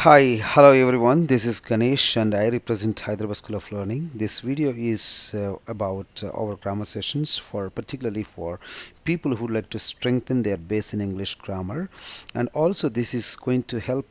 Hi, hello everyone. This is Ganesh and I represent Hyderabad School of Learning. This video is about our grammar sessions for particularly for people who like to strengthen their base in English grammar, and also this is going to help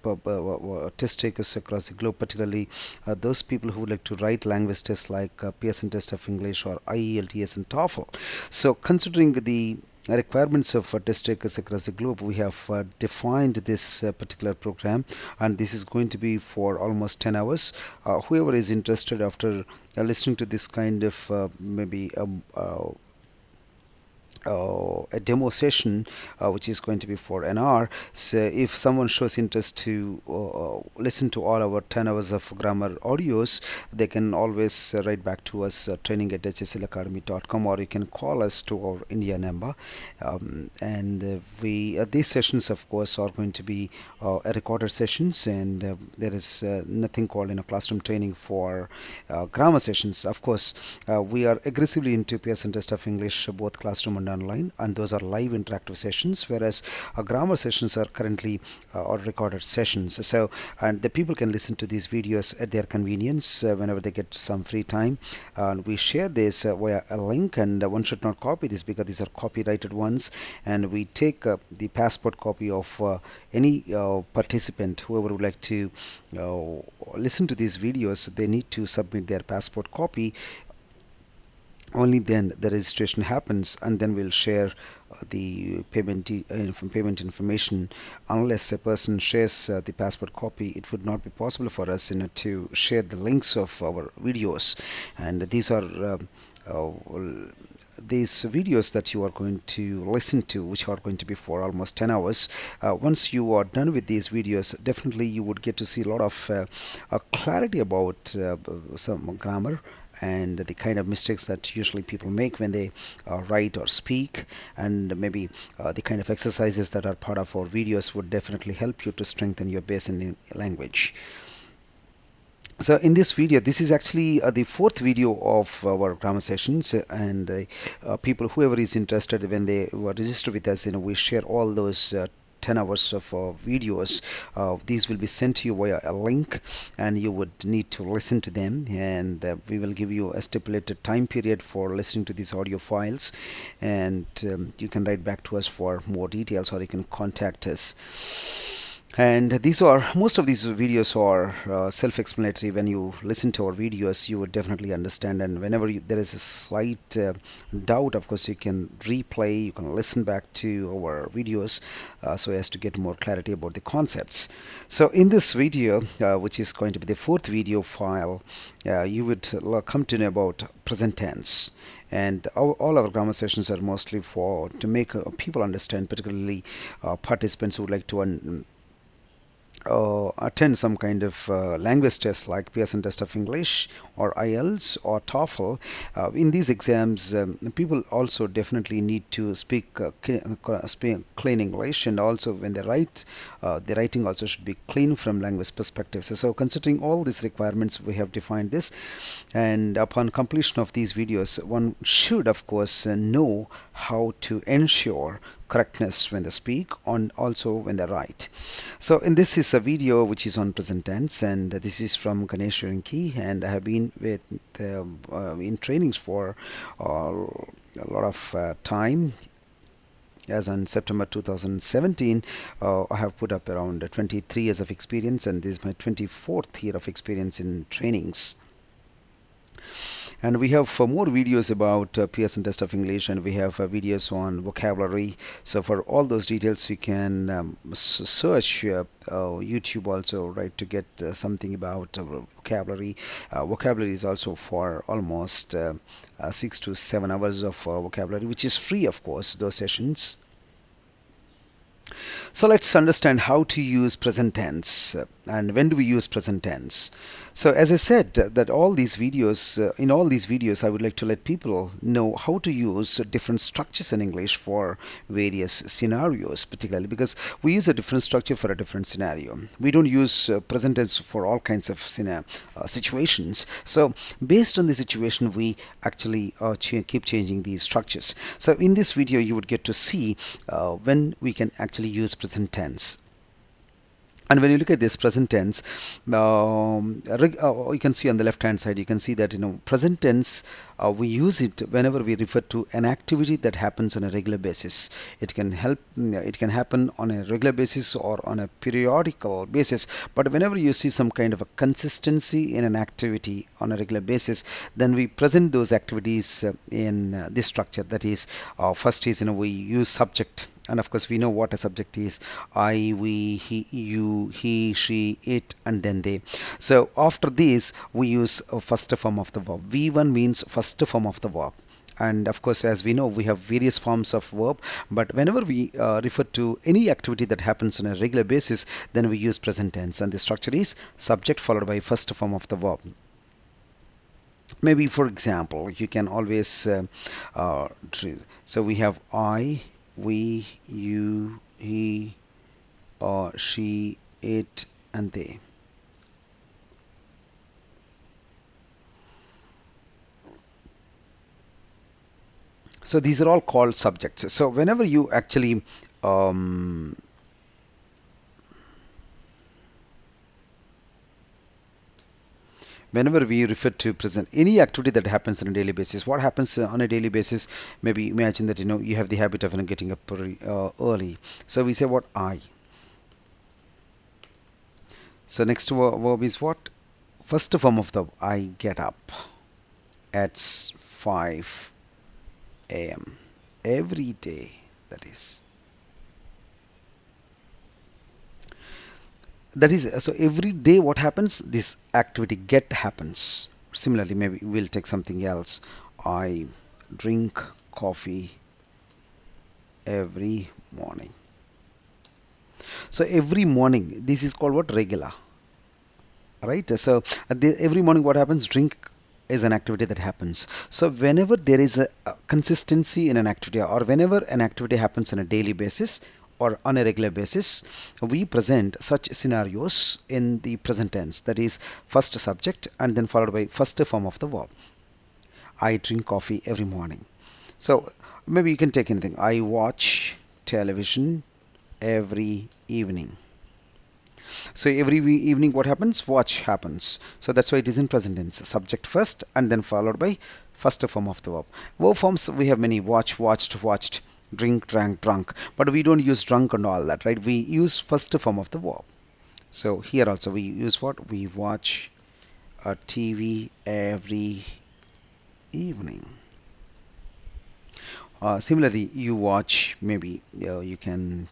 test takers across the globe, particularly those people who like to write language tests like Pearson Test of English or IELTS and TOEFL. So considering the requirements of test takers across the globe, we have defined this particular program, and this is going to be for almost 10 hours. Whoever is interested after listening to this kind of maybe a demo session which is going to be for an hour. So if someone shows interest to listen to all our 10 hours of grammar audios, they can always write back to us training at hslacademy.com, or you can call us to our India number. And we these sessions of course are going to be recorded sessions, and there is nothing called classroom training for grammar sessions. Of course, we are aggressively into Pearson Test of English, both classroom and online, and those are live interactive sessions, whereas grammar sessions are currently or recorded sessions. So, and the people can listen to these videos at their convenience whenever they get some free time. And we share this via a link, and one should not copy this because these are copyrighted ones. And we take the passport copy of any participant, whoever would like to listen to these videos. They need to submit their passport copy. Only then the registration happens, and then we'll share the payment information. Unless a person shares the passport copy, it would not be possible for us to share the links of our videos. And these are uh, these videos that you are going to listen to, which are going to be for almost 10 hours. Once you are done with these videos, definitely you would get to see a lot of clarity about some grammar and the kind of mistakes that usually people make when they write or speak, and maybe the kind of exercises that are part of our videos would definitely help you to strengthen your base in the language. So in this video, this is actually the fourth video of our grammar sessions, and people, whoever is interested, when they register with us, we share all those 10 hours of videos. These will be sent to you via a link, and you would need to listen to them, and we will give you a stipulated time period for listening to these audio files, and you can write back to us for more details, or you can contact us. And these are, most of these videos are self-explanatory. When you listen to our videos, you would definitely understand, and whenever there is a slight doubt, of course you can replay, you can listen back to our videos so as to get more clarity about the concepts. So in this video, which is going to be the fourth video file, you would come to know about present tense. And all our grammar sessions are mostly for to make people understand, particularly participants who would like to attend some kind of language test like Pearson Test of English or IELTS or TOEFL. In these exams, people also definitely need to speak clean English, and also when they write, the writing also should be clean from language perspective. So considering all these requirements, we have defined this, and upon completion of these videos, one should of course know how to ensure correctness when they speak and also when they write. So in this is a video which is on present tense, and this is from Ganesh Yirrinki, and I have been with in trainings for a lot of time. As on September 2017, I have put up around 23 years of experience, and this is my 24th year of experience in trainings. And we have more videos about Pearson Test of English, and we have videos on vocabulary. So for all those details, you can search YouTube also, right, to get something about vocabulary. Vocabulary is also for almost 6 to 7 hours of vocabulary, which is free, of course, those sessions. So let's understand how to use present tense, and when do we use present tense. So as I said, that all these videos, in all these videos, I would like to let people know how to use different structures in English for various scenarios, particularly because we use a different structure for a different scenario. We don't use present tense for all kinds of situations. So based on the situation, we actually keep changing these structures. So in this video, you would get to see when we can actually use present tense. And when you look at this present tense, you can see on the left hand side, you can see that present tense, we use it whenever we refer to an activity that happens on a regular basis. It can happen on a regular basis or on a periodical basis. But whenever you see some kind of a consistency in an activity on a regular basis, then we present those activities in this structure. That is, first is we use subject, and of course we know what a subject is: I, we, he, you, he, she, it, and then they. So after this we use a first form of the verb. V1 means first form of the verb. And of course, as we know, we have various forms of verb, but whenever we refer to any activity that happens on a regular basis, then we use present tense, and the structure is subject followed by first form of the verb. Maybe, for example, you can always uh, so we have I, we, you, he, she, it, and they. So these are all called subjects. So um, whenever we refer to present any activity that happens on a daily basis, what happens on a daily basis? Maybe imagine that you have the habit of getting up early. So we say what? I. So next verb is what? First form of the I get up at 5 a.m. every day. That is. So every day what happens, this activity get happens. Similarly, maybe we'll take something else. I drink coffee every morning. So every morning, this is called what? Regular, right? So every morning what happens, drink is an activity that happens. So whenever there is a consistency in an activity, or whenever an activity happens on a daily basis or on a regular basis, we present such scenarios in the present tense. That is, first subject and then followed by first form of the verb. I drink coffee every morning. So maybe you can take anything. I watch television every evening. So every evening what happens? Watch happens. So that's why it is in present tense. Subject first and then followed by first form of the verb. Verb forms we have many: watch, watched, watched, drink, drank, drunk. But we don't use drunk and all that, right? We use first form of the verb. So here also we use what? We watch a TV every evening. Similarly, you watch, maybe you can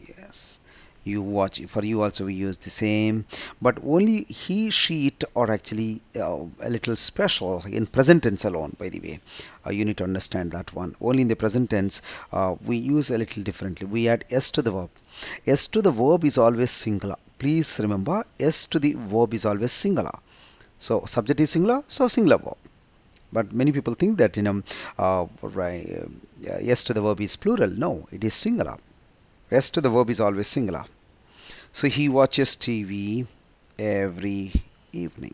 yes, you watch. For you also we use the same, but only he, she, it are actually a little special in present tense alone, by the way. You need to understand that one. Only in the present tense we use a little differently. We add s to the verb. S to the verb is always singular. Please remember, s to the verb is always singular. So subject is singular, so singular verb. But many people think that right, yes to the verb is plural. No, it is singular. Yes to the verb is always singular. So he watches TV every evening.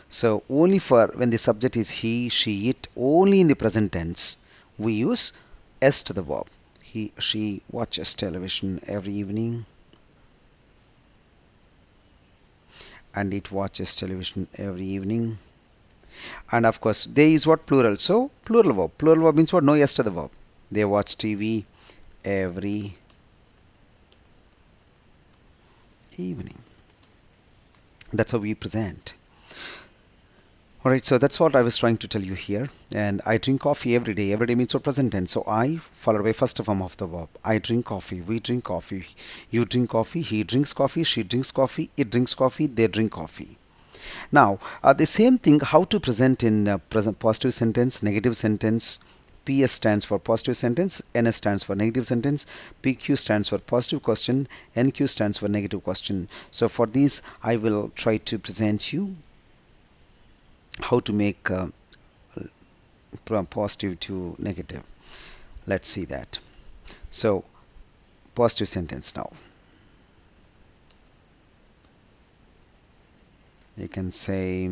So only for when the subject is he, she, it, only in the present tense we use s to the verb. He, she watches television every evening, and it watches television every evening. And of course, they is what? Plural. So plural verb. Plural verb means what? No s to the verb. They watch TV every evening. That's how we present. All right, so that's what I was trying to tell you here. And I drink coffee every day. Every day means for present tense. So I followed by first form of the verb. I drink coffee. We drink coffee. You drink coffee. He drinks coffee. She drinks coffee. It drinks coffee. They drink coffee. Now, the same thing, how to present in present positive sentence, negative sentence. PS stands for positive sentence, NS stands for negative sentence, PQ stands for positive question, NQ stands for negative question. So for these, I will try to present you how to make from positive to negative. Let's see that. So, positive sentence now. You can say,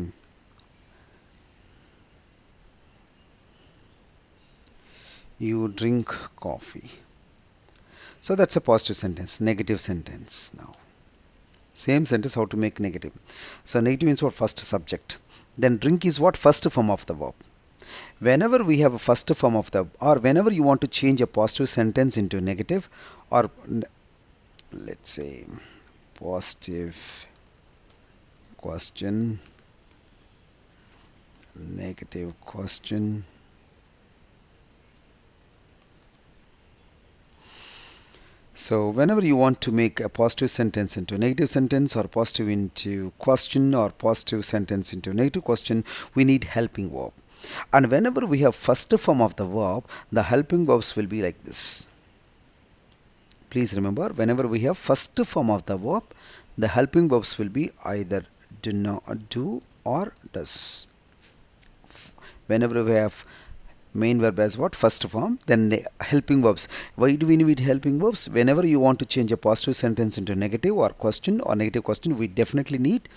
you drink coffee. So that's a positive sentence. Negative sentence now. Same sentence, how to make negative. So negative means what? First subject. Then drink is what? First form of the verb. Whenever we have a first form of the, or whenever you want to change a positive sentence into negative, or let's say positive question, negative question. So whenever you want to make a positive sentence into a negative sentence, or positive into question, or positive sentence into a negative question, we need helping verb. And whenever we have first form of the verb, the helping verbs will be like this. Please remember, whenever we have first form of the verb, the helping verbs will be either do not do or does. Whenever we have main verb as what? First form, then the helping verbs. Why do we need helping verbs? Whenever you want to change a positive sentence into negative or question or negative question, we definitely need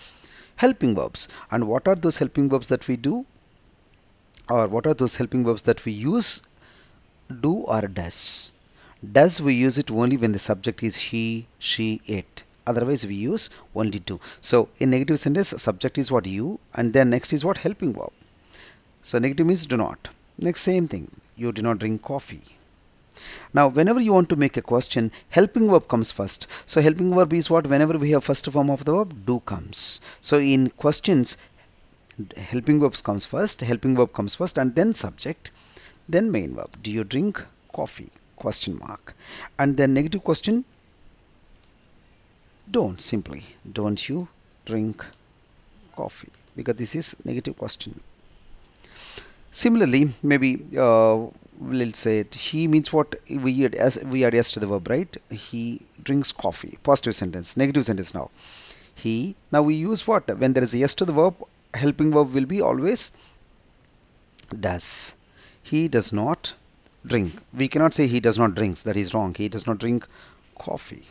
helping verbs. And what are those helping verbs that we do? Or what are those helping verbs that we use? Do or does. Does, we use it only when the subject is he, she, it. Otherwise we use only do. So in negative sentence, subject is what? You, and then next is what? Helping verb. So negative means do not. Next, same thing. You do not drink coffee. Now whenever you want to make a question, helping verb comes first. So helping verb is what? Whenever we have first form of the verb, do comes. So in questions, helping verbs comes first, helping verb comes first, and then subject, then main verb. Do you drink coffee? Question mark. And then negative question, don't, simply. Don't you drink coffee? Because this is negative question. Similarly, maybe we'll say it, he means what? We add as we add yes to the verb, right? He drinks coffee. Positive sentence. Negative sentence now. He. Now we use what? When there is a yes to the verb, helping verb will be always does. He does not drink. We cannot say he does not drinks. That is wrong. He does not drink coffee.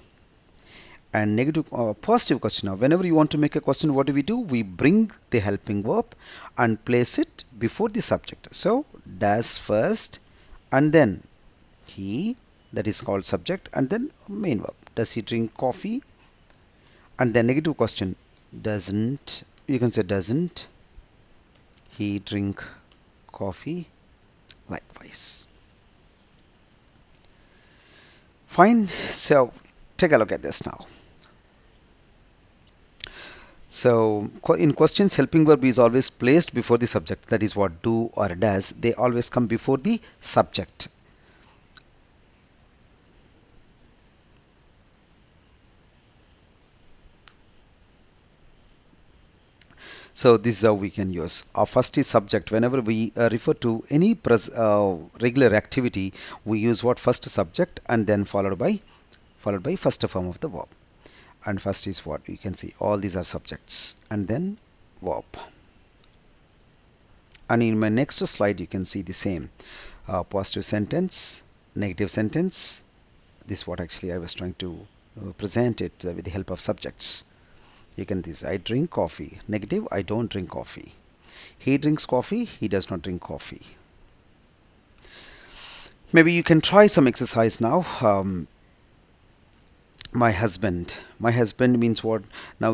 And negative positive question. Now whenever you want to make a question, what do? We bring the helping verb and place it before the subject. So does first, and then he, that is called subject, and then main verb. Does he drink coffee? And then negative question, doesn't, you can say doesn't he drink coffee? Likewise. Fine. So take a look at this now. So in questions, helping verb is always placed before the subject. That is what? Do or does. They always come before the subject. So this is how we can use. Our first is subject. Whenever we refer to any regular activity, we use what? First subject, and then followed by first form of the verb. And first is what? You can see all these are subjects, and then verb. And in my next slide, you can see the same. Positive sentence, negative sentence. This is what actually I was trying to present it with the help of subjects. You can this. I drink coffee. Negative, I don't drink coffee. He drinks coffee. He does not drink coffee. Maybe you can try some exercise now. My husband. My husband means what? Now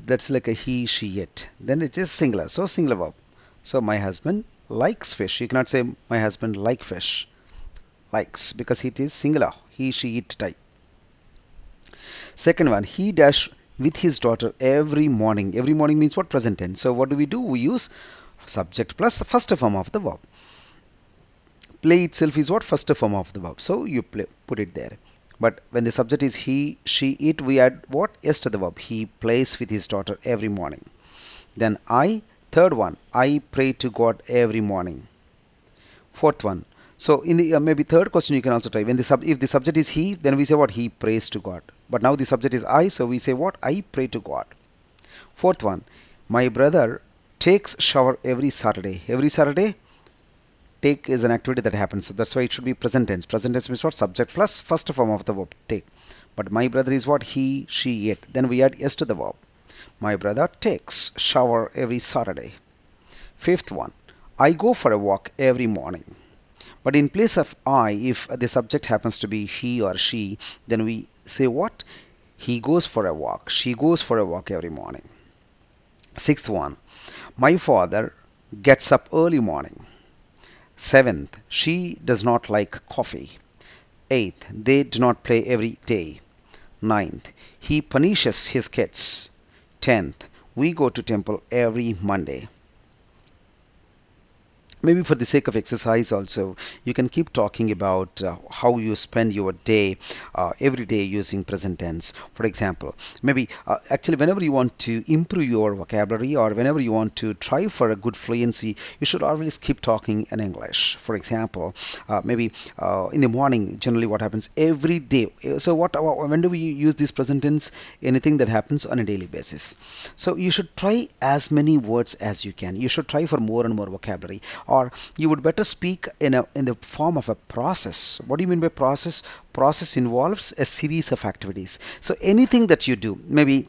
that's like a he, she, it. Then it is singular. So singular verb. So my husband likes fish. You cannot say my husband like fish. Likes, because it is singular. He, she, it type. Second one, he dash with his daughter every morning. Every morning means what? Present tense. So what do? We use subject plus first form of the verb. Play itself is what? First form of the verb. So you put it there. But when the subject is he, she, it, we add what? Yes to the verb. He plays with his daughter every morning. Then I, third one, I pray to God every morning. Fourth one. So in the maybe third question you can also try. When if the subject is he, then we say what? He prays to God. But now the subject is I, so we say what? I pray to God. Fourth one. My brother takes shower every Saturday. Every Saturday, take is an activity that happens. So that's why it should be present tense. Present tense means what? Subject plus first form of the verb, take. But my brother is what? He, she, it. Then we add yes to the verb. My brother takes shower every Saturday. Fifth one. I go for a walk every morning. But in place of I, if the subject happens to be he or she, then we say what? He goes for a walk. She goes for a walk every morning. Sixth one, my father gets up early morning. Seventh, she does not like coffee. Eighth, they do not play every day. Ninth, he punishes his kids. Tenth, we go to temple every Monday. Maybe for the sake of exercise also, you can keep talking about how you spend your day every day using present tense. For example, maybe actually whenever you want to improve your vocabulary or whenever you want to try for a good fluency, you should always keep talking in English. For example, maybe in the morning, generally what happens every day. So when do we use this present tense? Anything that happens on a daily basis. So you should try as many words as you can. You should try for more and more vocabulary, or you would better speak in the form of a process. What do you mean by process? Process involves a series of activities. So anything that you do, maybe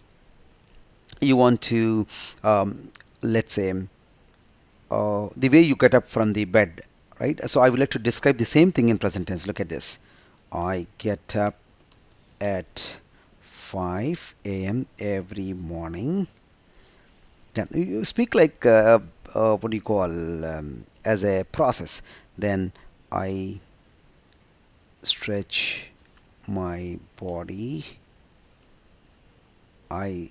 you want to let's say the way you get up from the bed, right? So I would like to describe the same thing in present tense. Look at this. I get up at 5 a.m. every morning. Then you speak like what do you call as a process. Then I stretch my body. I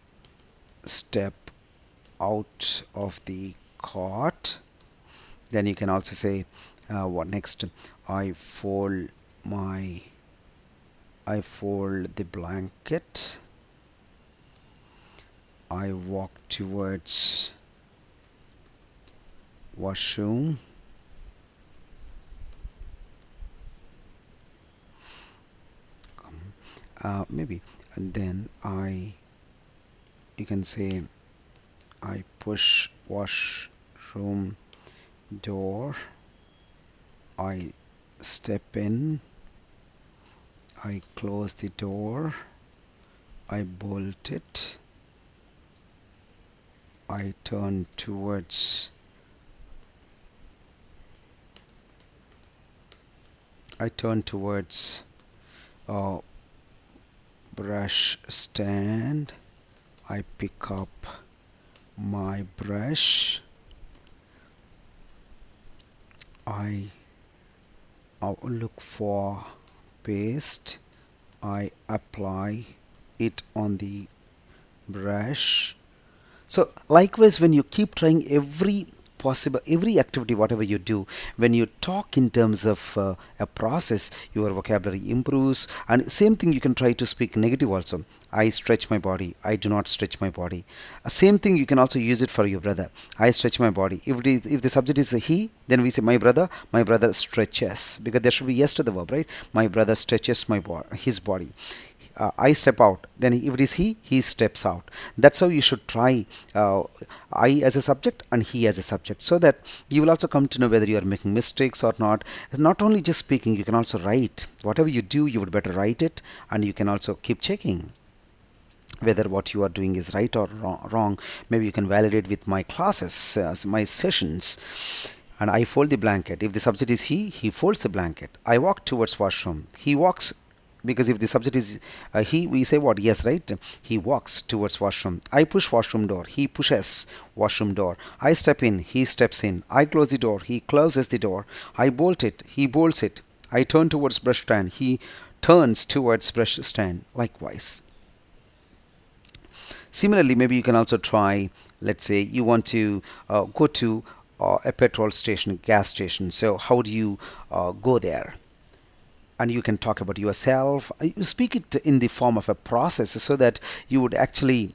step out of the cot. Then you can also say what next? I fold my I fold the blanket. I walk towards washroom. Maybe, and then you can say I push washroom door. I step in. I close the door. I bolt it. I turn towards I turn towards a brush stand. I pick up my brush. I look for paste. I apply it on the brush. So likewise, when you keep trying every activity, whatever you do, when you talk in terms of a process, your vocabulary improves. And same thing you can try to speak negative also. I stretch my body. I do not stretch my body. Same thing you can also use it for your brother. I stretch my body. If the subject is a he, then we say my brother. My brother stretches, because there should be yes to the verb, right? My brother stretches his body. I step out. Then if it is he steps out. That's how you should try uh, I as a subject and he as a subject, so that you will also come to know whether you are making mistakes or not. Not only just speaking, you can also write. Whatever you do, you would better write it, and you can also keep checking whether what you are doing is right or wrong. Maybe you can validate with my classes, my sessions. And I fold the blanket. If the subject is he folds the blanket. I walk towards washroom. He walks, because if the subject is he, we say what? Yes, right? He walks towards washroom. I push washroom door. He pushes washroom door. I step in. He steps in. I close the door. He closes the door. I bolt it. He bolts it. I turn towards brush stand. He turns towards brush stand. Likewise. Similarly, maybe you can also try, let's say you want to go to a petrol station, gas station. So how do you go there? And you can talk about yourself. You speak it in the form of a process, so that you would actually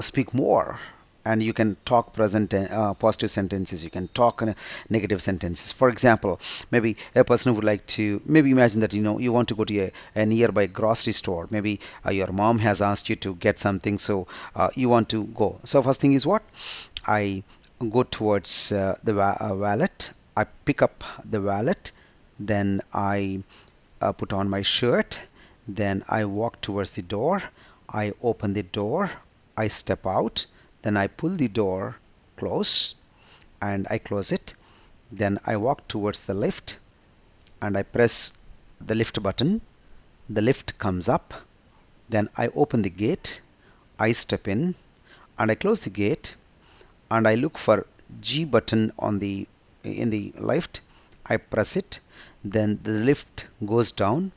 speak more. And you can talk positive sentences. You can talk negative sentences. For example, maybe a person would like to, maybe imagine that you want to go to a nearby grocery store. Maybe your mom has asked you to get something, so you want to go. So first thing is what? I go towards the wallet. I pick up the wallet. Then I put on my shirt. Then I walk towards the door. I open the door. I step out. Then I pull the door close and I close it. Then I walk towards the lift and I press the lift button. The lift comes up. Then I open the gate. I step in and I close the gate and I look for G button in the lift. I press it. Then the lift goes down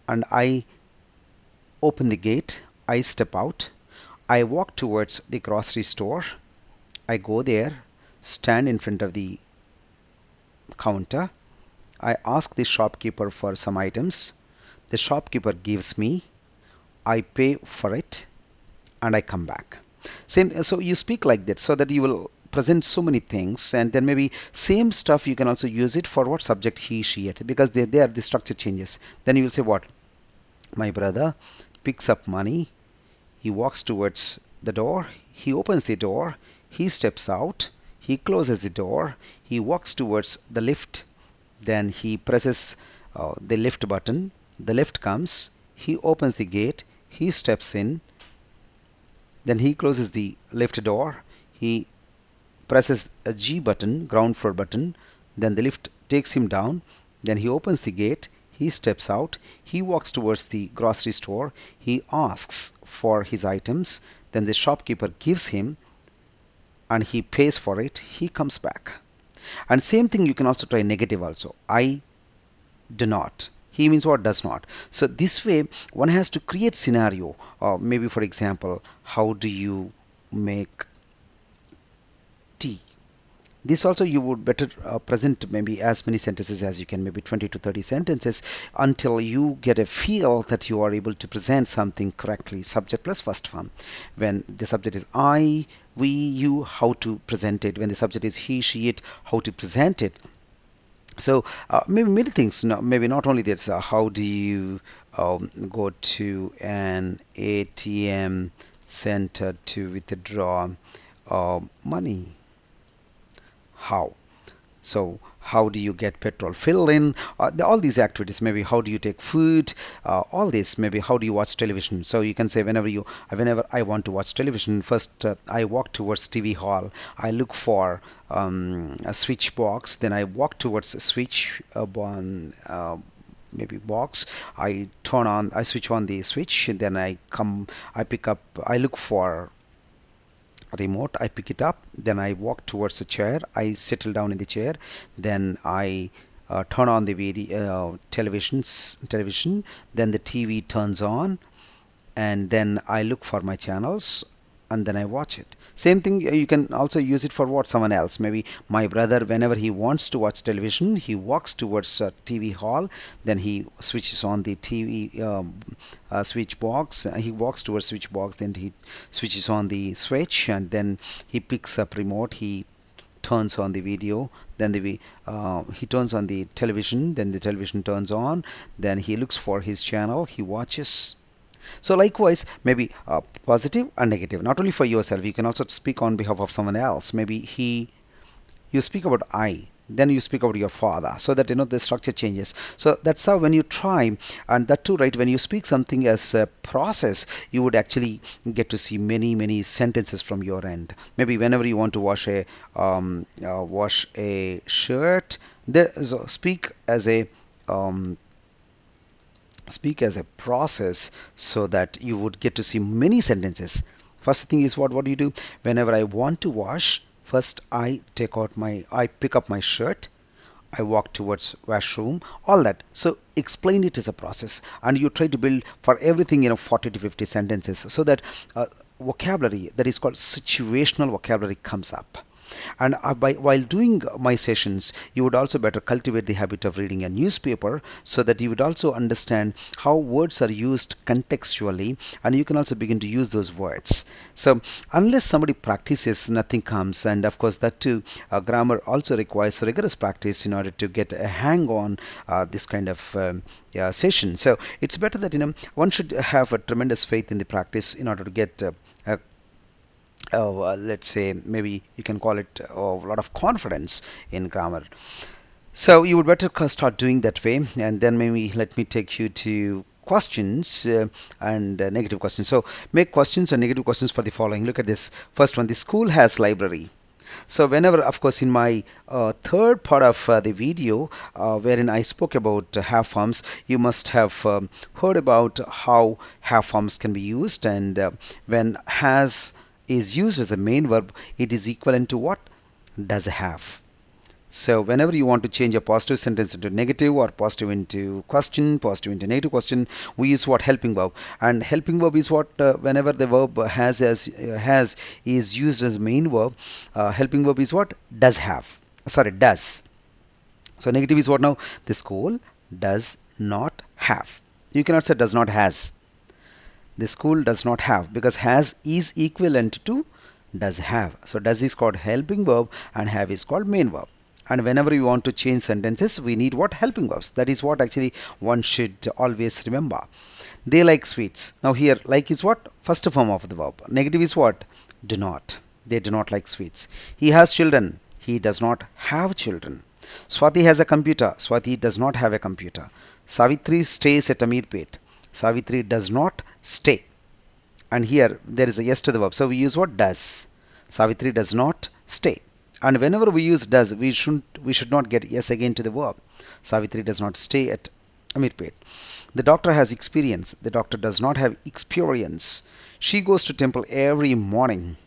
and I open the gate. I step out. I walk towards the grocery store. I go there, stand in front of the counter. I ask the shopkeeper for some items. The shopkeeper gives me. I pay for it and I come back. Same, so you speak like that so that you will present so many things, and then maybe same stuff you can also use it for what subject he, she, it, because they are the structure changes. Then you will say what? My brother picks up money. He walks towards the door. He opens the door. He steps out. He closes the door. He walks towards the lift. Then he presses the lift button. The lift comes. He opens the gate. He steps in. Then he closes the lift door. He presses a G button, ground floor button. Then the lift takes him down. Then he opens the gate. He steps out. He walks towards the grocery store. He asks for his items. Then the shopkeeper gives him and he pays for it. He comes back. And same thing you can also try negative also. I do not. He means what? Does not. So this way one has to create scenario. Maybe for example, how do you make tea? This also you would better present maybe as many sentences as you can, maybe 20 to 30 sentences, until you get a feel that you are able to present something correctly. Subject plus first form. When the subject is I, we, you, how to present it. When the subject is he, she, it, how to present it. So maybe many things. No, maybe not only this. How do you go to an ATM center to withdraw money? How? So how do you get petrol fill in? All these activities. Maybe how do you take food? All this. Maybe how do you watch television? So you can say whenever I want to watch television, first I walk towards TV hall. I look for a switch box. Then I walk towards a switch maybe box. I switch on the switch. Then I pick up. I look for remote. I pick it up. Then I walk towards the chair. I settle down in the chair. Then I turn on the television. Then the TV turns on, and then I look for my channels and then I watch it. Same thing, you can also use it for what? Someone else. Maybe my brother, whenever he wants to watch television, he walks towards a TV hall, then he switches on the TV switch box. He walks towards switch box, then he switches on the switch, and then he picks up remote. He turns on the video, then he turns on the television, then the television turns on, then he looks for his channel, he watches. So likewise, maybe positive and negative, not only for yourself, you can also speak on behalf of someone else. Maybe you speak about I, then you speak about your father, so that the structure changes. So that's how when you try, and that too, right, when you speak something as a process, you would actually get to see many sentences from your end. Maybe whenever you want to wash a shirt, so um, speak as a process, so that you would get to see many sentences. First thing is what do you do? Whenever I want to wash, first I pick up my shirt, I walk towards washroom, all that. So explain it as a process, and you try to build for everything 40 to 50 sentences, so that vocabulary that is called situational vocabulary comes up. And while doing my sessions, you would also better cultivate the habit of reading a newspaper, so that you would also understand how words are used contextually, and you can also begin to use those words. So unless somebody practices, nothing comes. And of course, that too, grammar also requires rigorous practice in order to get a hang on this kind of yeah, session. So it's better that one should have a tremendous faith in the practice in order to get a let's say, maybe you can call it a lot of confidence in grammar. So you would better start doing that way, and then maybe let me take you to questions and negative questions. So make questions and negative questions for the following. Look at this first one. The school has library. So whenever, of course, in my third part of the video, wherein I spoke about have forms, you must have heard about how have forms can be used, and when has is used as a main verb, it is equivalent to what? Does have. So whenever you want to change a positive sentence into negative, or positive into question, positive into negative question, we use what? Helping verb. And helping verb is what? Whenever the verb has is used as main verb, helping verb is what? Does have. Sorry, does. So negative is what now? The school does not have. You cannot say does not has. The school does not have, because has is equivalent to does have. So does is called helping verb and have is called main verb. And whenever you want to change sentences, we need what? Helping verbs. That is what actually one should always remember. They like sweets. Now here like is what? First form of the verb. Negative is what? Do not. They do not like sweets. He has children. He does not have children. Swati has a computer. Swati does not have a computer. Savitri stays at Amirpet. Savitri does not stay. And here there is a yes to the verb. So we use what? Does. Savitri does not stay. And whenever we use does, we should not get yes again to the verb. Savitri does not stay at Amirpet. The doctor has experience. The doctor does not have experience. She goes to temple every morning,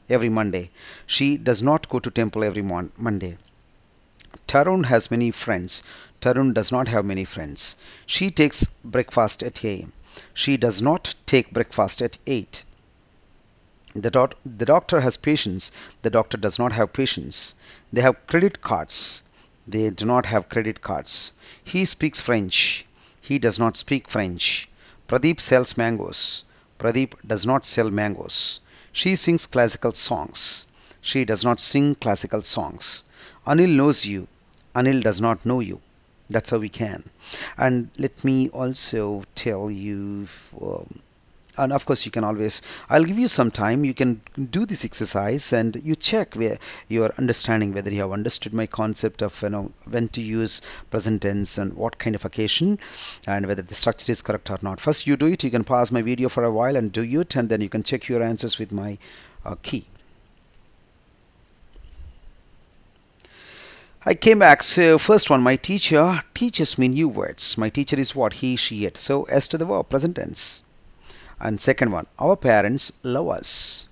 every Monday. She does not go to temple every Monday. Tarun has many friends. Tarun does not have many friends. She takes breakfast at 8 a.m. She does not take breakfast at 8. The doctor has patience. The doctor does not have patience. They have credit cards. They do not have credit cards. He speaks French. He does not speak French. Pradeep sells mangoes. Pradeep does not sell mangoes. She sings classical songs. She does not sing classical songs. Anil knows you. Anil does not know you. That's how we can. And let me also tell you, and of course you can always, I'll give you some time, you can do this exercise and you check where you are understanding, whether you have understood my concept of when to use present tense and what kind of occasion, and whether the structure is correct or not. First you do it, you can pause my video for a while and do it, and then you can check your answers with my key. I came back. So first one, my teacher teaches me new words. My teacher is what? He, she, it. So S to the verb, present tense. And second one, our parents love us.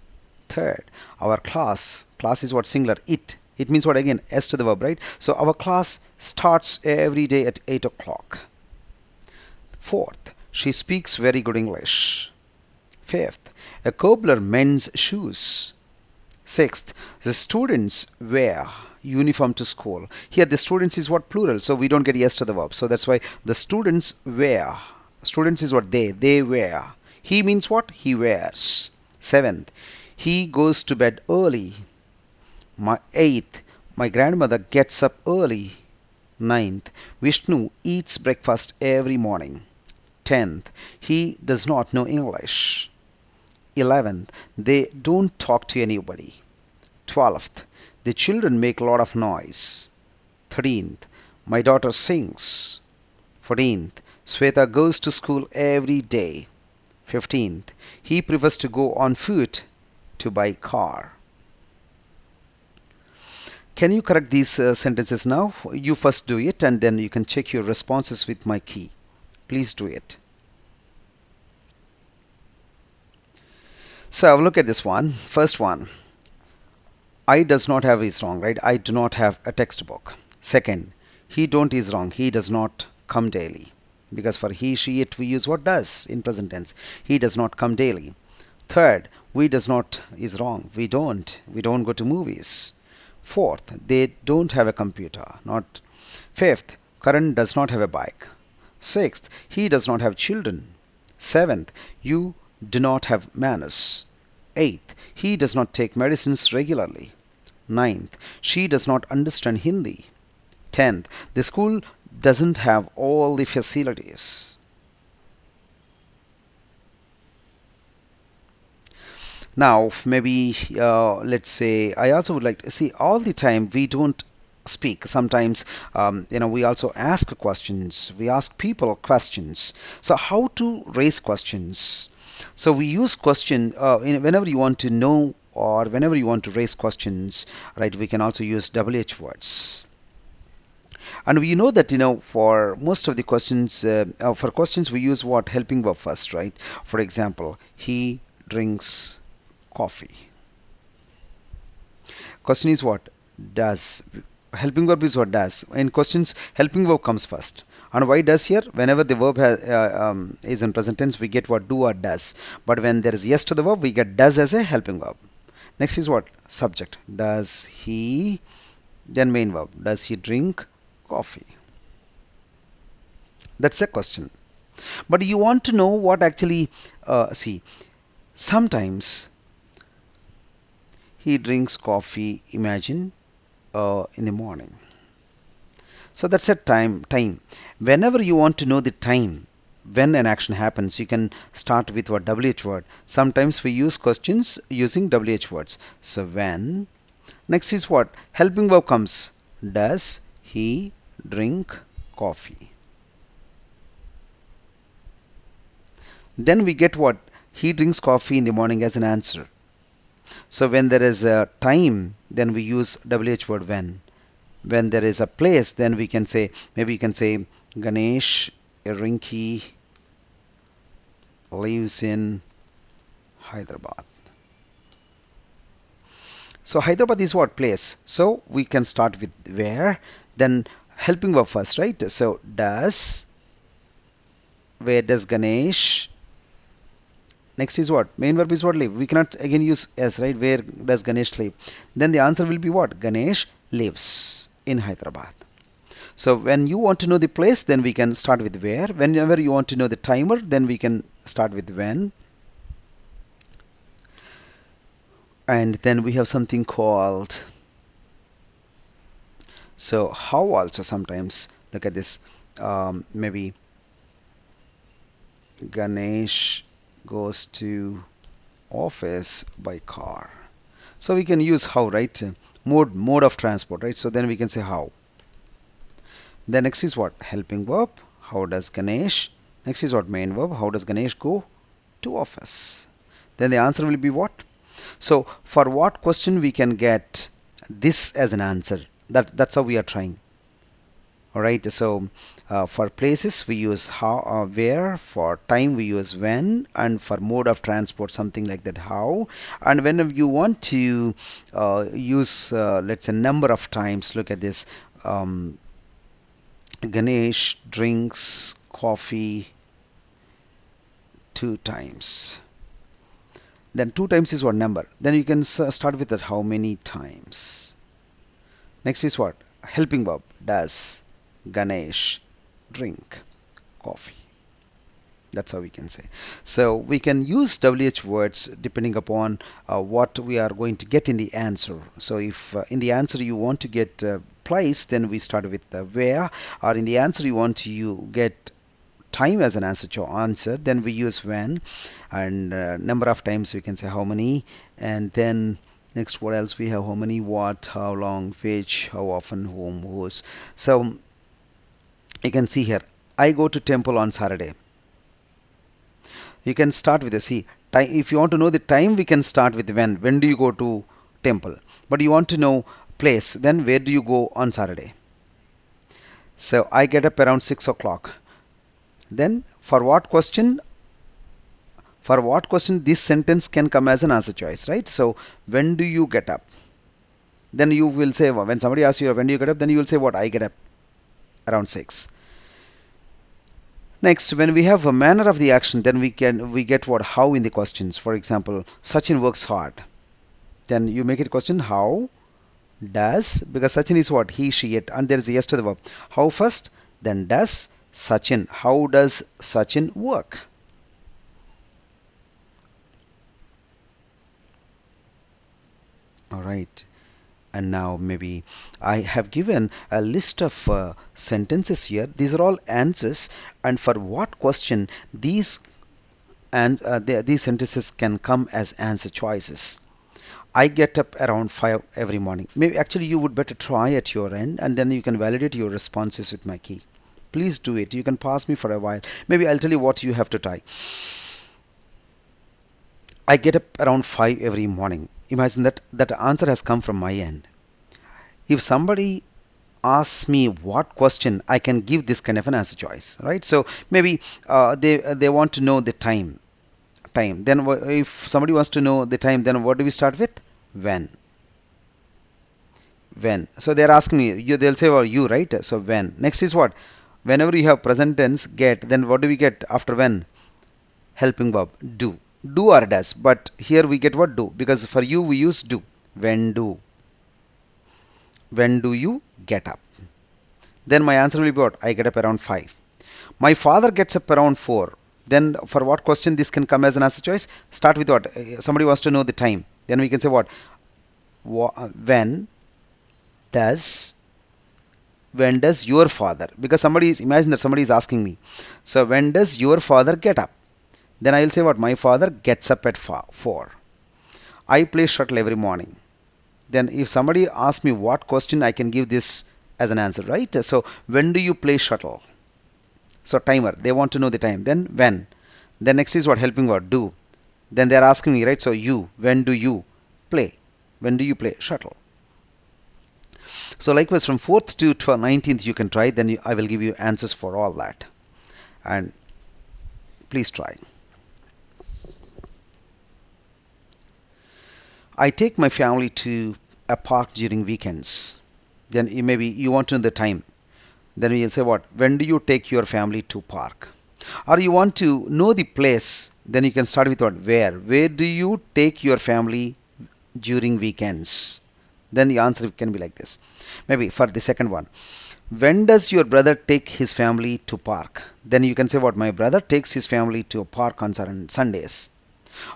Third, our class is what? Singular. It means what? Again, S to the verb, right? So our class starts every day at 8 o'clock. Fourth, she speaks very good English. Fifth, a cobbler mends shoes. Sixth, the students wear uniform to school. Here the students is what? Plural, so we don't get yes to the verb. So that's why the students wear. Students is what? They wear. He means what? He wears. Seventh, he goes to bed early. Eighth, my grandmother gets up early. Ninth, Vishnu eats breakfast every morning. 10th, he does not know English. 11th, they don't talk to anybody. 12th, the children make a lot of noise. 13th, my daughter sings. 14th, Sweta goes to school every day. 15th, he prefers to go on foot to buy car. Can you correct these sentences now? You first do it and then you can check your responses with my key. Please do it. So look at this one. First one. I does not have is wrong, right? I do not have a textbook. Second, he don't is wrong. He does not come daily. Because for he, she, it, we use what? Does in present tense. He does not come daily. Third, we does not is wrong. We don't go to movies. Fourth, they don't have a computer. Not. Fifth, Karan does not have a bike. Sixth, he does not have children. Seventh, you do not have manners. Eighth, he does not take medicines regularly. Ninth, she does not understand Hindi. 10th, the school doesn't have all the facilities. Now, maybe let's say I also would like to see all the time we don't speak. Sometimes, we also ask questions. We ask people questions. So, how to raise questions? So, we use question whenever you want to know or whenever you want to raise questions, right, we can also use WH words. And we know that, for most of the questions, for questions we use what? Helping verb first, right? For example, he drinks coffee. Question is what? Does. Helping verb is what? Does. In questions, helping verb comes first. And why does here? Whenever the verb is in present tense, we get what? Do or does. But when there is yes to the verb, we get does as a helping verb. Next is what? Subject. Does he, then main verb. Does he drink coffee? That's a question. But you want to know what actually, see, sometimes he drinks coffee, imagine, in the morning. So that's a time. Whenever you want to know the time when an action happens, you can start with what? WH word. Sometimes we use questions using WH words. So when. Next is what? Helping verb comes. Does he drink coffee? Then we get what? He drinks coffee in the morning as an answer. So when there is a time, then we use WH word when. When there is a place, then we can say, maybe you can say Ganesh Yirrinki lives in Hyderabad. So Hyderabad is what? Place. So we can start with where, then helping verb first, right? So does, where does Ganesh, next is what? Main verb is what? Live. We cannot again use as, right? Where does Ganesh live? Then the answer will be what? Ganesh lives in Hyderabad. So when you want to know the place, then we can start with where. Whenever you want to know the timer, then we can start with when. And then we have something called, so how also sometimes. Look at this. Maybe Ganesh goes to office by car. So we can use how, right? Mode of transport, right? So then we can say how. Then next is what? Helping verb. How does Ganesh? Next is what? Main verb. How does Ganesh go to office? Then the answer will be what? So for what question we can get this as an answer? That's how we are trying. All right. So for places we use how, where. For time we use when, and for mode of transport something like that how. And when you want to use, let's say, number of times. Look at this. Ganesh drinks coffee 2 times. Then 2 times is what? Number. Then you can start with that how many times. Next is what? Helping verb. Does Ganesh drink coffee? That's how we can say. So we can use WH words depending upon what we are going to get in the answer. So if in the answer you want to get place, then we start with where, or in the answer you want to get time as an answer, then we use when, and number of times we can say how many, and then next what else we have? How many, what, how long, which, how often, whom, whose. So you can see here, I go to temple on Saturday. You can start with a see time. If you want to know the time, we can start with when do you go to temple. But you want to know place, then where do you go on Saturday? So I get up around 6 o'clock. Then for what question this sentence can come as an answer choice, right? So when do you get up? Then you will say, when somebody asks you when do you get up, then you will say what? I get up around 6. Next, when we have a manner of the action, then we get what? How in the questions. For example, Sachin works hard. Then you make it a question how does, because Sachin is what? He, she, it, and there is a yes to the verb. How first, then does Sachin. How does Sachin work? All right. And now maybe I have given a list of sentences here. These are all answers, and for what question these these sentences can come as answer choices. I get up around 5 every morning. Maybe actually you would better try at your end, and then you can validate your responses with my key. Please do it. You can pause me for a while. Maybe I'll tell you what you have to type. I get up around 5 every morning. imagine that that answer has come from my end. If somebody asks me what question, I can give this kind of an answer choice, right? So maybe they want to know the time. Then if somebody wants to know the time, then what do we start with? When. When. So they're asking me, they'll say, well, you, right? So when. Next is what? Whenever you have present tense get, then what do we get after when? Helping verb. Do. Do or does. But here we get what? Do. Because for you we use do. When do. When do you get up? Then my answer will be what? I get up around 5. My father gets up around 4. Then for what question this can come as an answer choice? Start with what? Somebody wants to know the time. Then we can say what? When does your father, because somebody is, imagine that somebody is asking me, so when does your father get up? Then I will say what? My father gets up at 4. I play shuttle every morning. Then if somebody asks me what question, I can give this as an answer, right? So when do you play shuttle? So timer, they want to know the time. Then when. Then next is what? Helping verb. Do. Then they are asking me, right? So you, when do you play? When do you play shuttle? So likewise from 4th to 19th you can try. Then I will give you answers for all that. And please try. I take my family to a park during weekends. Then maybe you want to know the time. Then we will say what? When do you take your family to park? Or you want to know the place, then you can start with what? Where? Where do you take your family during weekends? Then the answer can be like this. Maybe for the second one. When does your brother take his family to park? Then you can say what? My brother takes his family to a park on Sundays.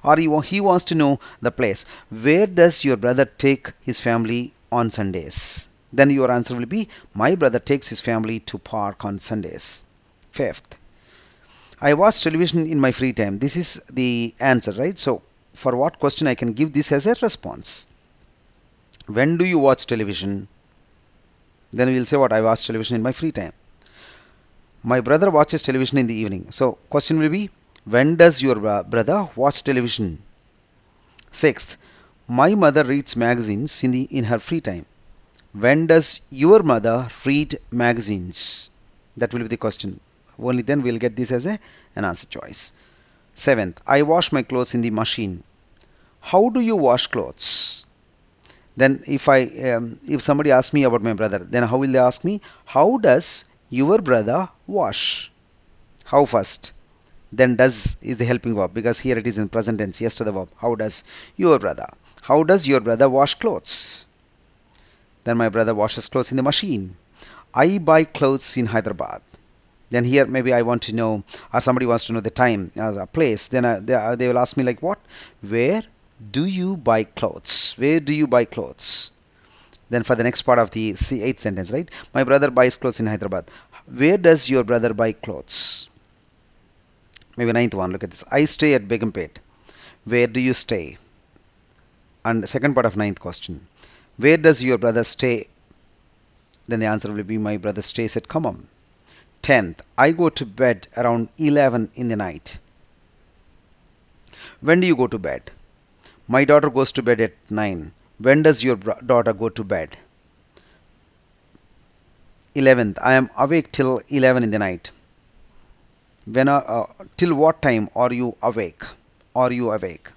Or he wants to know the place. Where does your brother take his family on Sundays? Then your answer will be my brother takes his family to park on Sundays. Fifth, I watch television in my free time. This is the answer, right? So for what question I can give this as a response. When do you watch television? Then we will say what? I watch television in my free time. My brother watches television in the evening. So question will be when does your brother watch television? Sixth, my mother reads magazines in her free time. When does your mother read magazines? That will be the question. Only then we'll get this as an answer choice. Seventh, I wash my clothes in the machine. How do you wash clothes? Then if somebody asks me about my brother, then how will they ask me? How does your brother wash? How first? Then does is the helping verb because here it is in present tense. Yes to the verb. How does your brother? How does your brother wash clothes? Then my brother washes clothes in the machine. I buy clothes in Hyderabad. Then here maybe I want to know, or somebody wants to know the time, a place. Then they will ask me like what? Where do you buy clothes? Where do you buy clothes? Then for the next part of the eighth sentence, right? My brother buys clothes in Hyderabad. Where does your brother buy clothes? Maybe ninth one. Look at this. I stay at Begumpet. Where do you stay? And the second part of ninth question. Where does your brother stay? Then the answer will be my brother stays at Khammam. 10th, I go to bed around 11 in the night. When do you go to bed? My daughter goes to bed at 9. When does your daughter go to bed? 11th, I am awake till 11 in the night. Till what time are you awake? Are you awake?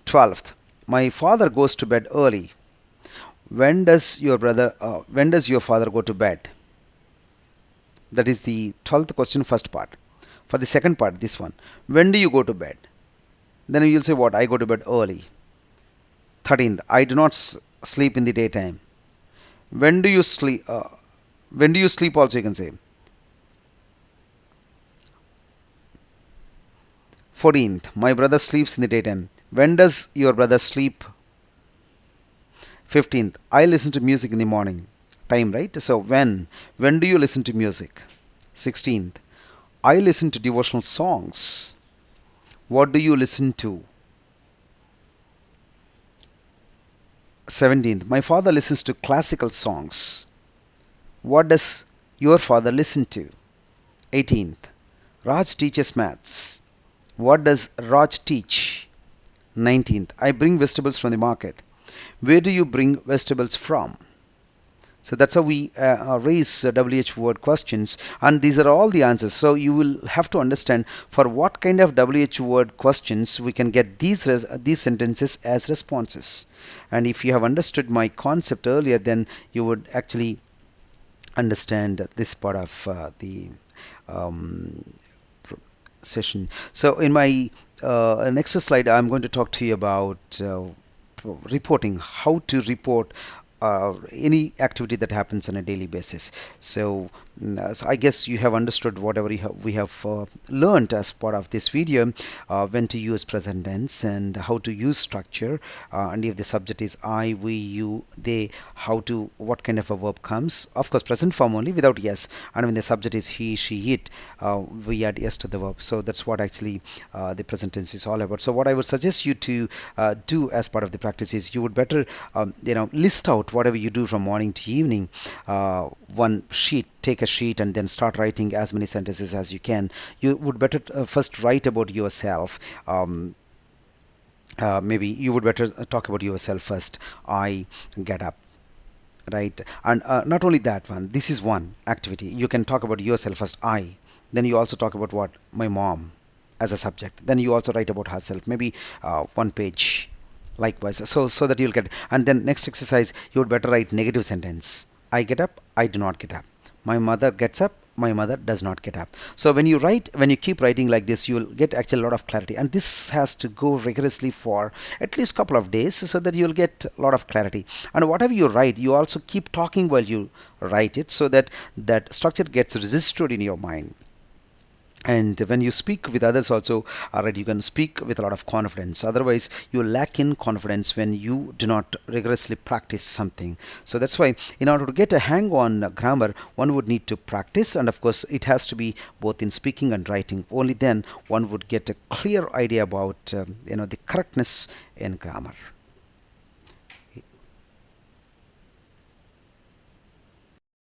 12th, my father goes to bed early. When does your father go to bed? That is the 12th question, first part. For the second part, this one. When do you go to bed? Then you will say what? I go to bed early. 13th, I do not sleep in the daytime. When do you sleep? When do you sleep also you can say. 14th, my brother sleeps in the daytime. When does your brother sleep? 15th, I listen to music in the morning. Time, right? So when do you listen to music? 16th, I listen to devotional songs. What do you listen to? 17th, my father listens to classical songs. What does your father listen to? 18th, Raj teaches maths. What does Raj teach? 19th. I bring vegetables from the market. Where do you bring vegetables from? So that's how we raise WH word questions, and these are all the answers. So you will have to understand for what kind of WH word questions we can get these sentences as responses. And if you have understood my concept earlier, then you would actually understand this part of the um, session. So in my next slide, I'm going to talk to you about reporting, how to report any activity that happens on a daily basis. So, so I guess you have understood whatever we have learned as part of this video, when to use present tense and how to use structure, and if the subject is I, we, you, they, how to, what kind of a verb comes. Of course, present form only without yes, and when the subject is he, she, it, we add yes to the verb. So that's what actually the present tense is all about. So what I would suggest you to do as part of the practice is you would better list out whatever you do from morning to evening. One sheet, take a sheet and then start writing as many sentences as you can. You would better first write about yourself. Maybe you would better talk about yourself first. I get up, right? And not only that one, this is one activity. You can talk about yourself first, I. Then you also talk about what? My mom as a subject. Then you also write about herself, maybe one page. Likewise, so that you'll get. And then next exercise, you would better write negative sentence. I get up, I do not get up. My mother gets up, my mother does not get up. So when you keep writing like this, you will get actually a lot of clarity, and this has to go rigorously for at least couple of days so that you'll get a lot of clarity. And whatever you write, you also keep talking while you write it, so that that structure gets registered in your mind. And when you speak with others also, right, you can speak with a lot of confidence. Otherwise you lack in confidence when you do not rigorously practice something. So that's why in order to get a hang on grammar, one would need to practice, and of course it has to be both in speaking and writing. Only then one would get a clear idea about the correctness in grammar.